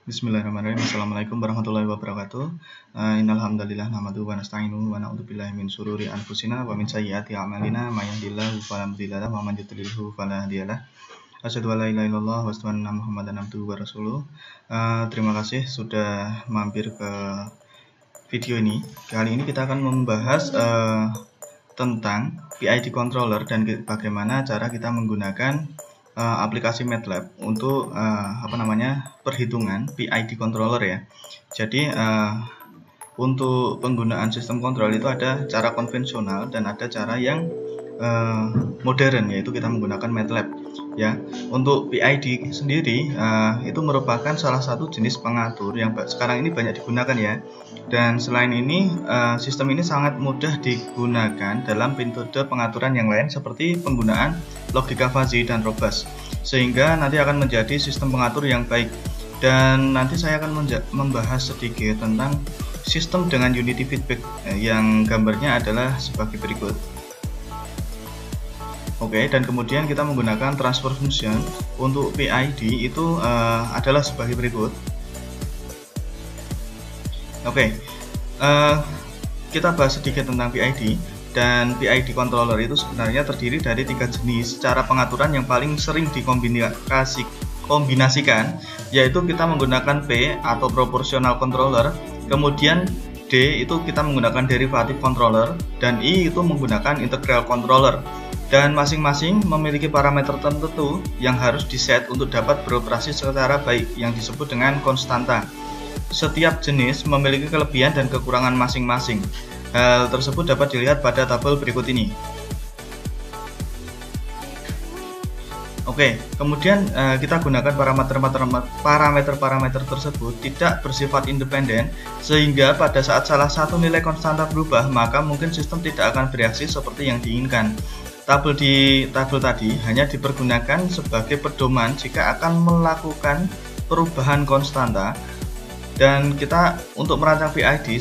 Bismillahirrahmanirrahim. Assalamualaikum warahmatullahi wabarakatuh. Innal hamdalillah nahmaduhu wa nasta'inuhu wa na'udzu billahi min syururi anfusina wa min sayyiati a'malina may yahdihillahu fala mudilla lahu wa man yudlilhu fala hadiyalah. Asyhadu an la ilaha illallah wa asyhadu anna Muhammadan abduhu wa rasuluh. Terima kasih sudah mampir ke video ini. Kali ini kita akan membahas tentang PID controller dan bagaimana cara kita menggunakan aplikasi MATLAB untuk perhitungan PID controller ya. Jadi untuk penggunaan sistem kontrol itu ada cara konvensional dan ada cara yang modern, yaitu kita menggunakan MATLAB ya. Untuk PID sendiri itu merupakan salah satu jenis pengatur yang sekarang ini banyak digunakan ya. Dan selain ini sistem ini sangat mudah digunakan dalam metode pengaturan yang lain seperti penggunaan logika fuzzy dan robust, sehingga nanti akan menjadi sistem pengatur yang baik. Dan nanti saya akan membahas sedikit tentang sistem dengan unity feedback yang gambarnya adalah sebagai berikut. Oke, dan kemudian kita menggunakan transfer function untuk PID itu adalah sebagai berikut. Oke, kita bahas sedikit tentang PID. Dan PID controller itu sebenarnya terdiri dari 3 jenis cara pengaturan yang paling sering dikombinasikan, yaitu kita menggunakan P atau proportional controller, kemudian D itu kita menggunakan derivative controller, dan I itu menggunakan integral controller. Dan masing-masing memiliki parameter tertentu yang harus diset untuk dapat beroperasi secara baik yang disebut dengan konstanta. Setiap jenis memiliki kelebihan dan kekurangan masing-masing. Hal tersebut dapat dilihat pada tabel berikut ini. Oke, kemudian kita gunakan parameter-parameter tersebut tidak bersifat independen, sehingga pada saat salah satu nilai konstanta berubah, maka mungkin sistem tidak akan bereaksi seperti yang diinginkan. Tabel tadi hanya dipergunakan sebagai pedoman jika akan melakukan perubahan konstanta. Dan kita untuk merancang PID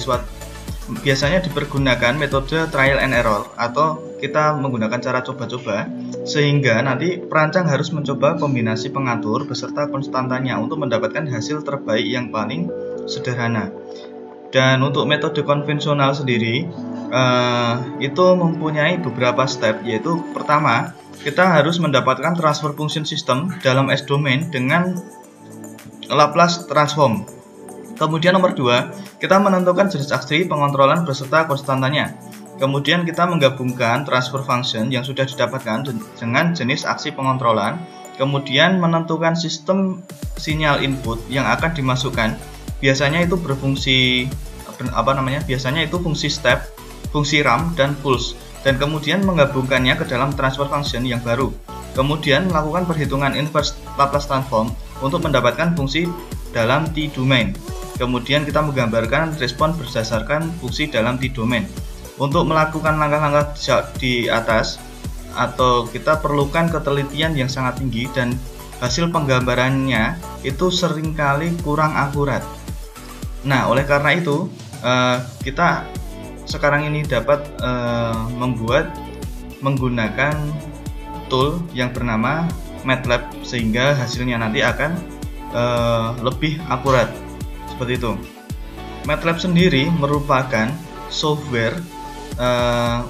biasanya dipergunakan metode trial and error, atau kita menggunakan cara coba-coba, sehingga nanti perancang harus mencoba kombinasi pengatur beserta konstantanya untuk mendapatkan hasil terbaik yang paling sederhana. Dan untuk metode konvensional sendiri itu mempunyai beberapa step, yaitu pertama, kita harus mendapatkan transfer function system dalam S-domain dengan Laplace transform. Kemudian nomor 2, kita menentukan jenis aksi pengontrolan beserta konstantanya. Kemudian kita menggabungkan transfer function yang sudah didapatkan dengan jenis aksi pengontrolan. Kemudian menentukan sistem sinyal input yang akan dimasukkan. Biasanya itu berfungsi biasanya itu fungsi step, fungsi ramp, dan pulse. Dan kemudian menggabungkannya ke dalam transfer function yang baru. Kemudian melakukan perhitungan inverse Laplace transform untuk mendapatkan fungsi dalam T-domain. Kemudian kita menggambarkan respon berdasarkan fungsi dalam T-domain. Untuk melakukan langkah-langkah di atas, atau kita perlukan ketelitian yang sangat tinggi, dan hasil penggambarannya itu seringkali kurang akurat. Nah, oleh karena itu kita sekarang ini dapat menggunakan tool yang bernama MATLAB, sehingga hasilnya nanti akan lebih akurat. Seperti itu. MATLAB sendiri merupakan software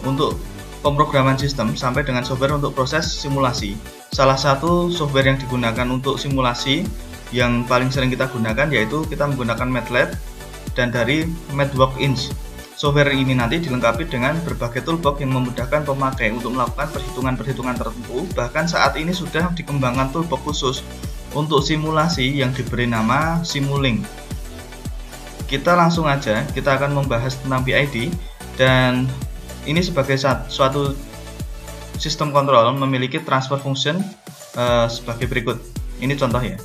untuk pemrograman sistem sampai dengan software untuk proses simulasi. Salah satu software yang digunakan untuk simulasi yang paling sering kita gunakan yaitu kita menggunakan MATLAB dan dari MathWorkbench. Software ini nanti dilengkapi dengan berbagai toolbox yang memudahkan pemakai untuk melakukan perhitungan-perhitungan tertentu. Bahkan saat ini sudah dikembangkan toolbox khusus untuk simulasi yang diberi nama Simulink. Kita langsung aja, kita akan membahas tentang PID, dan ini sebagai suatu sistem kontrol memiliki transfer function sebagai berikut. Ini contoh ya.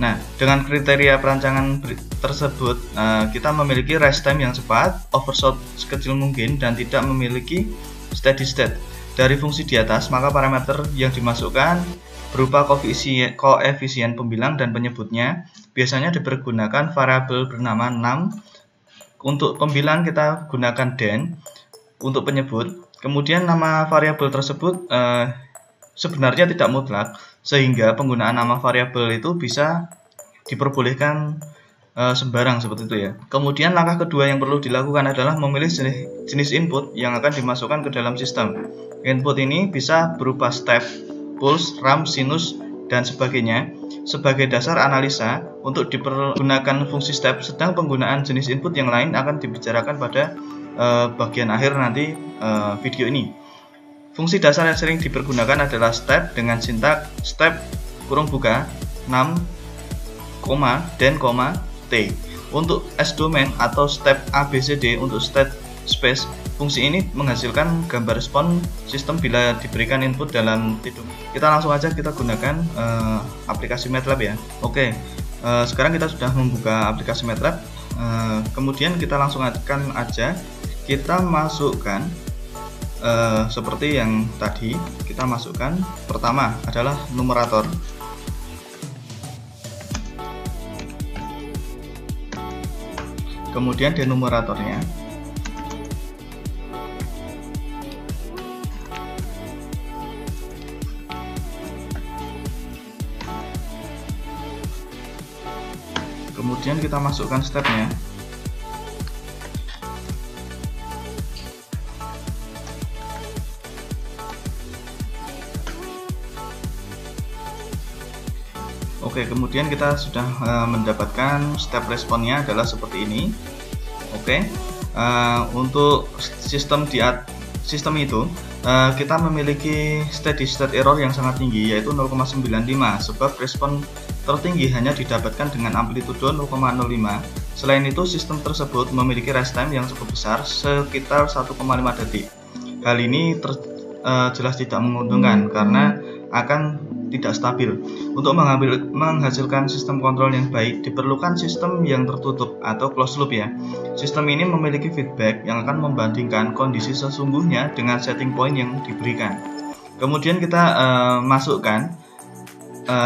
Nah, dengan kriteria perancangan tersebut, kita memiliki rise time yang cepat, overshot sekecil mungkin, dan tidak memiliki steady state. Dari fungsi di atas, maka parameter yang dimasukkan berupa koefisien pembilang dan penyebutnya. Biasanya dipergunakan variabel bernama num. Untuk pembilang kita gunakan den. Untuk penyebut, kemudian nama variabel tersebut sebenarnya tidak mutlak, sehingga penggunaan nama variabel itu bisa diperbolehkan sembarang seperti itu ya. Kemudian langkah kedua yang perlu dilakukan adalah memilih jenis input yang akan dimasukkan ke dalam sistem. Input ini bisa berupa step, pulse, ramp, sinus, dan sebagainya sebagai dasar analisa untuk dipergunakan fungsi step, sedang penggunaan jenis input yang lain akan dibicarakan pada bagian akhir nanti video ini. Fungsi dasar yang sering dipergunakan adalah step dengan sintak step kurung buka 6, dan T. Untuk S domain atau step ABCD untuk state space, fungsi ini menghasilkan gambar respon sistem bila diberikan input dalam tidur. Kita langsung aja kita gunakan aplikasi MATLAB ya. Oke, sekarang kita sudah membuka aplikasi MATLAB. Kemudian kita langsung akan aja kita masukkan seperti yang tadi kita masukkan. Pertama adalah numerator. Kemudian denumeratornya. Kemudian kita masukkan stepnya. Oke, kemudian kita sudah mendapatkan step responnya adalah seperti ini. Oke, untuk sistem itu kita memiliki steady state error yang sangat tinggi, yaitu 0,95, sebab respon tertinggi hanya didapatkan dengan amplitudo 0,05. Selain itu, sistem tersebut memiliki rest time yang cukup besar, sekitar 1,5 detik. Hal ini jelas tidak menguntungkan karena akan tidak stabil. Untuk menghasilkan sistem kontrol yang baik, diperlukan sistem yang tertutup atau closed loop ya. Sistem ini memiliki feedback yang akan membandingkan kondisi sesungguhnya dengan setting point yang diberikan. Kemudian kita masukkan,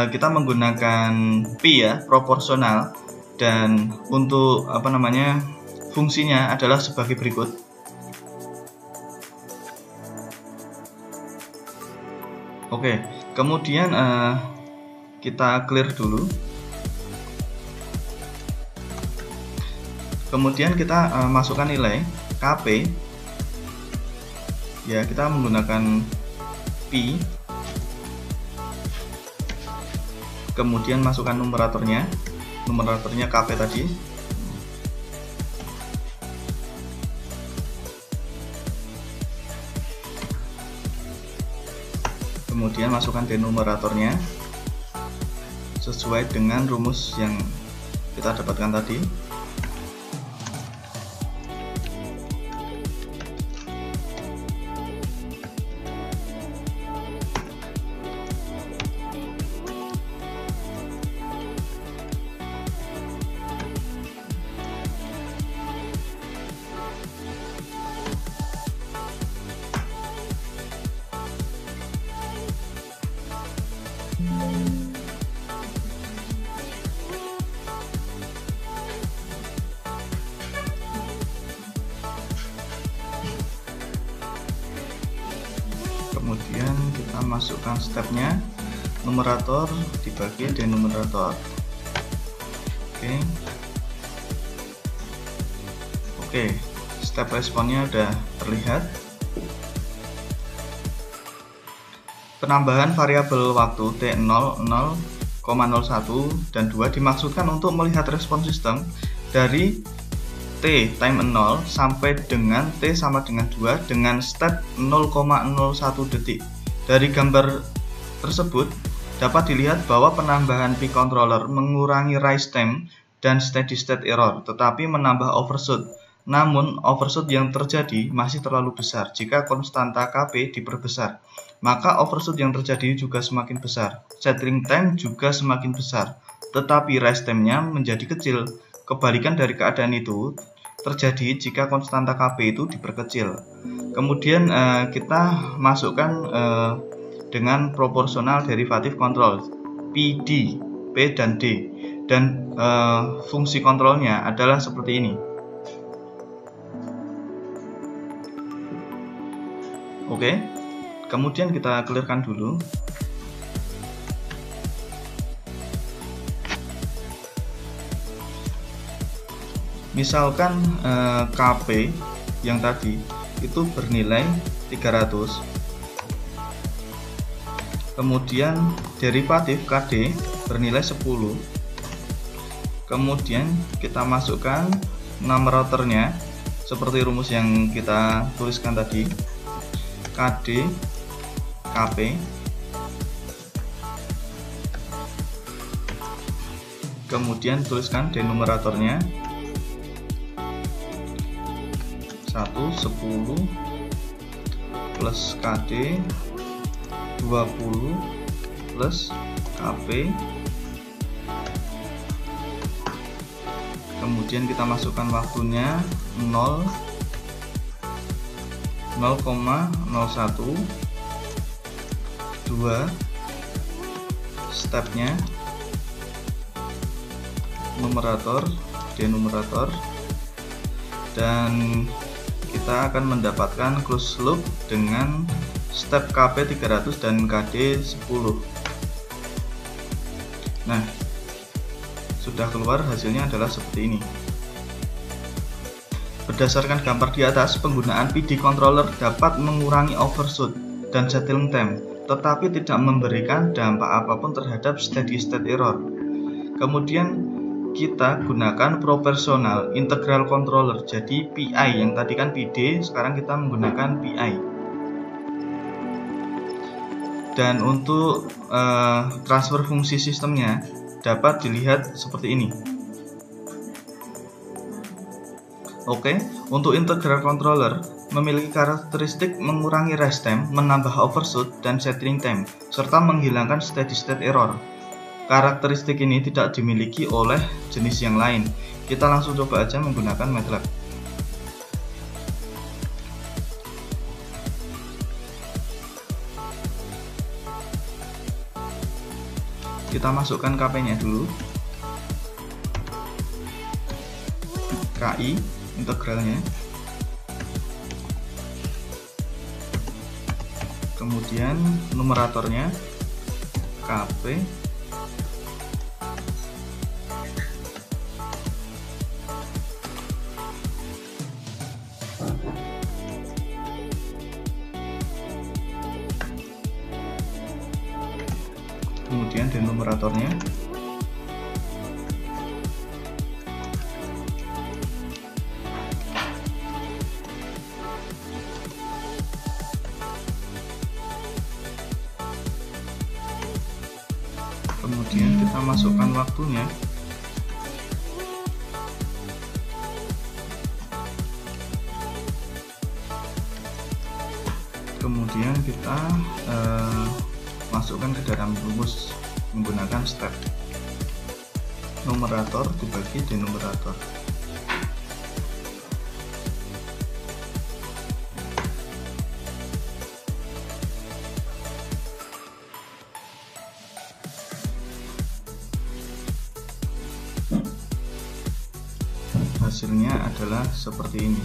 kita menggunakan P ya, proporsional, dan untuk fungsinya adalah sebagai berikut. Oke, kemudian kita clear dulu. Kemudian kita masukkan nilai KP. Ya, kita menggunakan P. Kemudian masukkan numeratornya. Numeratornya KP tadi. Kemudian masukkan denumeratornya sesuai dengan rumus yang kita dapatkan tadi. Kemudian kita masukkan stepnya, numerator dibagi denumerator. Oke, step responnya udah terlihat. Penambahan variabel waktu T0, 0,01 dan 2 dimaksudkan untuk melihat respon sistem dari T time 0 sampai dengan T sama dengan 2 dengan step 0,01 detik. Dari gambar tersebut dapat dilihat bahwa penambahan P controller mengurangi rise time dan steady state error, tetapi menambah overshoot. Namun overshoot yang terjadi masih terlalu besar. Jika konstanta KP diperbesar, maka overshoot yang terjadi juga semakin besar. Settling time juga semakin besar, tetapi rise time-nya menjadi kecil. Kebalikan dari keadaan itu terjadi jika konstanta KP itu diperkecil. Kemudian kita masukkan dengan proporsional derivatif kontrol PD, P dan D, dan fungsi kontrolnya adalah seperti ini. Oke, kemudian kita clearkan dulu. Misalkan KP yang tadi itu bernilai 300, kemudian derivatif KD bernilai 10, kemudian kita masukkan numeratornya seperti rumus yang kita tuliskan tadi, KD KP, kemudian tuliskan denumeratornya 1 10 plus KD 20 plus KP, kemudian kita masukkan waktunya 0 0,01 2 stepnya numerator denumerator, dan kita akan mendapatkan closed loop dengan step KP 300 dan KD 10. Nah, sudah keluar, hasilnya adalah seperti ini. Berdasarkan gambar di atas, penggunaan PD controller dapat mengurangi overshoot dan settling time, tetapi tidak memberikan dampak apapun terhadap steady state error. Kemudian kita gunakan proportional integral controller, jadi PI, yang tadi kan PD, sekarang kita menggunakan PI. Dan untuk transfer fungsi sistemnya dapat dilihat seperti ini. Oke, untuk integral controller memiliki karakteristik mengurangi rest time, menambah overshoot dan settling time, serta menghilangkan steady state error. Karakteristik ini tidak dimiliki oleh jenis yang lain. Kita langsung coba aja menggunakan MATLAB. Kita masukkan KP-nya dulu, KI integralnya, kemudian numeratornya KP, kemudian denumeratornya, kemudian kita masukkan waktunya, kemudian kita masukkan ke dalam rumus menggunakan step numerator dibagi denumerator. Hasilnya adalah seperti ini.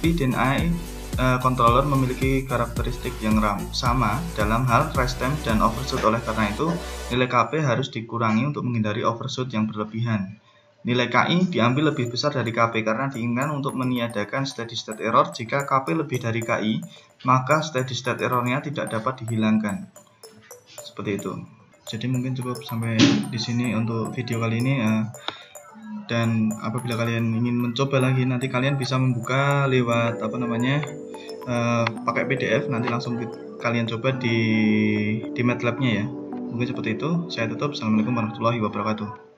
P dan I controller memiliki karakteristik yang sama dalam hal rest time dan overshoot. Oleh karena itu, nilai KP harus dikurangi untuk menghindari overshoot yang berlebihan. Nilai KI diambil lebih besar dari KP karena diinginkan untuk meniadakan steady state error. Jika KP lebih dari KI, maka steady state errornya tidak dapat dihilangkan. Seperti itu. Jadi mungkin cukup sampai di sini untuk video kali ini. Dan apabila kalian ingin mencoba lagi, nanti kalian bisa membuka lewat pakai PDF, nanti langsung kalian coba di MATLAB-nya ya. Mungkin seperti itu. Saya tutup. Assalamualaikum warahmatullahi wabarakatuh.